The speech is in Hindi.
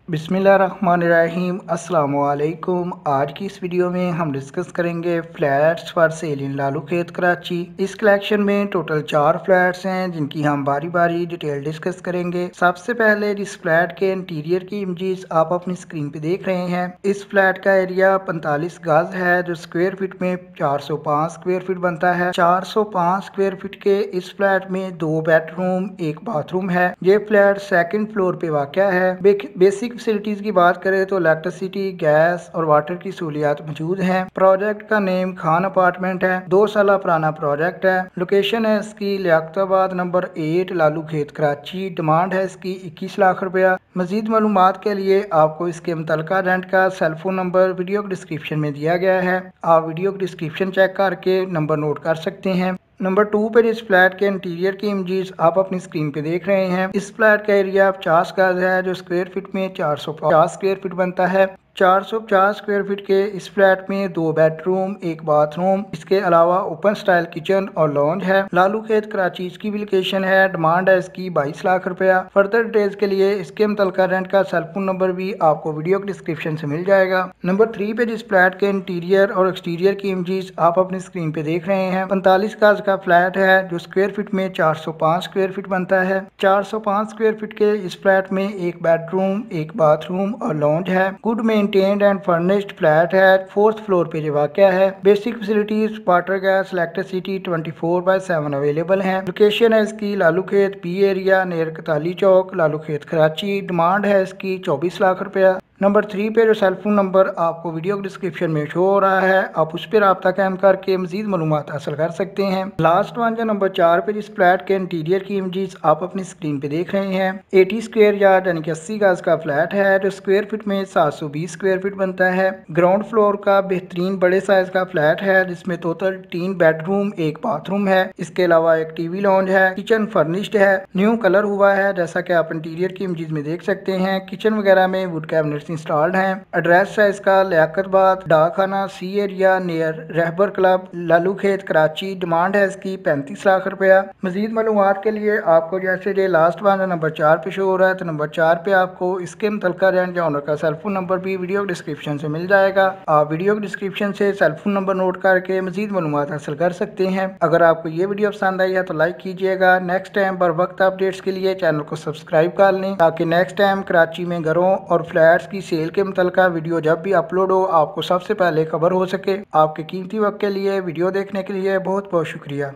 बिस्मिल्लाहिर्रहमानिर्रहीम अस्सलामुअलैकुम। आज की इस वीडियो में हम डिस्कस करेंगे फ्लैट्स फॉर सेल इन लालूखेत कराची। इस कलेक्शन में टोटल 4 फ्लैट्स हैं जिनकी हम बारी बारी डिटेल डिस्कस करेंगे। सबसे पहले जिस फ्लैट के इंटीरियर की इमेजेस आप अपनी स्क्रीन पे देख रहे हैं, इस फ्लैट का एरिया 45 गज है जो स्क्वायर फीट में 405 स्क्वायर फीट बनता है। 405 स्क्वायर फीट के इस फ्लैट में 2 बेडरूम 1 बाथरूम है। ये फ्लैट सेकंड फ्लोर पे वाक़या है। बेसिक फैसिलिटीज की बात करें तो इलेक्ट्रिसिटी, गैस और वाटर की सहूलियात मौजूद हैं। प्रोजेक्ट का नेम खान अपार्टमेंट है। 2 साल पुराना प्रोजेक्ट है। लोकेशन है इसकी लियाकताबाद नंबर 8 लालूखेत कराची। डिमांड है इसकी 21 लाख रुपया। मजीद मालूमात के लिए आपको इसके मुतलका रेंट का सेलफोन नंबर वीडियो के डिस्क्रिप्शन में दिया गया है। आप वीडियो के डिस्क्रिप्शन चेक करके नंबर नोट कर सकते हैं। नंबर 2 पे जिस फ्लैट के इंटीरियर की इमेजेस आप अपनी स्क्रीन पे देख रहे हैं, इस फ्लैट का एरिया 50 गज है जो स्क्वायर फीट में 450 स्क्वायर फीट बनता है। 450 स्क्वायर फीट के इस फ्लैट में 2 बेडरूम 1 बाथरूम, इसके अलावा ओपन स्टाइल किचन और लॉन्ज है। लालूखेत कराची इसकी भी लोकेशन है। डिमांड है इसकी 22 लाख रुपया। फर्दर डिटेल्स के लिए इसके मुतलका रेंट का सेलफोन नंबर भी आपको वीडियो के डिस्क्रिप्शन से मिल जाएगा। नंबर 3 पे जिस फ्लैट के इंटीरियर और एक्सटीरियर की इमेजेस आप अपनी स्क्रीन पे देख रहे हैं, 45 गज का फ्लैट है जो स्क्वायर फीट में 405 स्क्वायर फीट बनता है। 405 स्क्वायर फीट के इस फ्लैट में 1 बेडरूम 1 बाथरूम और लॉन्ज है। Good maintained and furnished flat है। 4th फ्लोर पे जो वाक़या है। Basic facilities water, gas, electricity 24/7 available है। लोकेशन है इसकी लालूखेत पी एरिया नियर कताली चौक, लालूखेत कराची। डिमांड है इसकी 24 लाख रुपया। नंबर 3 पे जो सेलफोन नंबर आपको वीडियो के डिस्क्रिप्शन में शो हो रहा है, आप उस पर रब्ता कायम करके मजीद मालूमात हासिल कर सकते हैं। लास्ट वन जो नंबर 4 पे जिस फ्लैट के इंटीरियर की इमेजेस आप अपनी स्क्रीन पे देख रहे हैं, 80 स्क्वायर यार्ड यानी कि 80 गज का फ्लैट है जो स्क्वायर फीट में 720 स्क्वायर फीट बनता है। ग्राउंड फ्लोर का बेहतरीन बड़े साइज का फ्लैट है जिसमें टोटल 3 बेडरूम 1 बाथरूम है। इसके अलावा एक टीवी लॉन्ज है। किचन फर्निश्ड है, न्यू कलर हुआ है जैसा कि आप इंटीरियर की इमेजेस में देख सकते हैं। किचन वगैरह में वुड कैबिनेट इंस्टॉल्ड हैं। एड्रेस है इसका लियाकतबाद डाकखाना C area near Rehbar club, Lalukhet Karachi. Demand है इसकी 35 लाख रुपया। मजीद मालूमात के लिए आपको जैसे ये लास्ट वन नंबर 4 पे शो हो रहा है, तो नंबर 4 पे आपको इसके मुतलका रेंट या ओनर का सेलफोन नंबर भी वीडियो डिस्क्रिप्शन से मिल जाएगा। आप वीडियो डिस्क्रिप्शन से सेलफोन नंबर नोट करके मजीद मालूमात हासिल कर सकते हैं। अगर आपको ये वीडियो पसंद आई है तो लाइक कीजिएगा। नेक्स्ट टाइम बर वक्त अपडेट्स के लिए चैनल को सब्सक्राइब कर लें ताकि नेक्स्ट टाइम कराची में घरों और फ्लैट्स की सेल के मुतलका वीडियो जब भी अपलोड हो आपको सबसे पहले खबर हो सके। आपके कीमती वक्त के लिए वीडियो देखने के लिए बहुत बहुत शुक्रिया।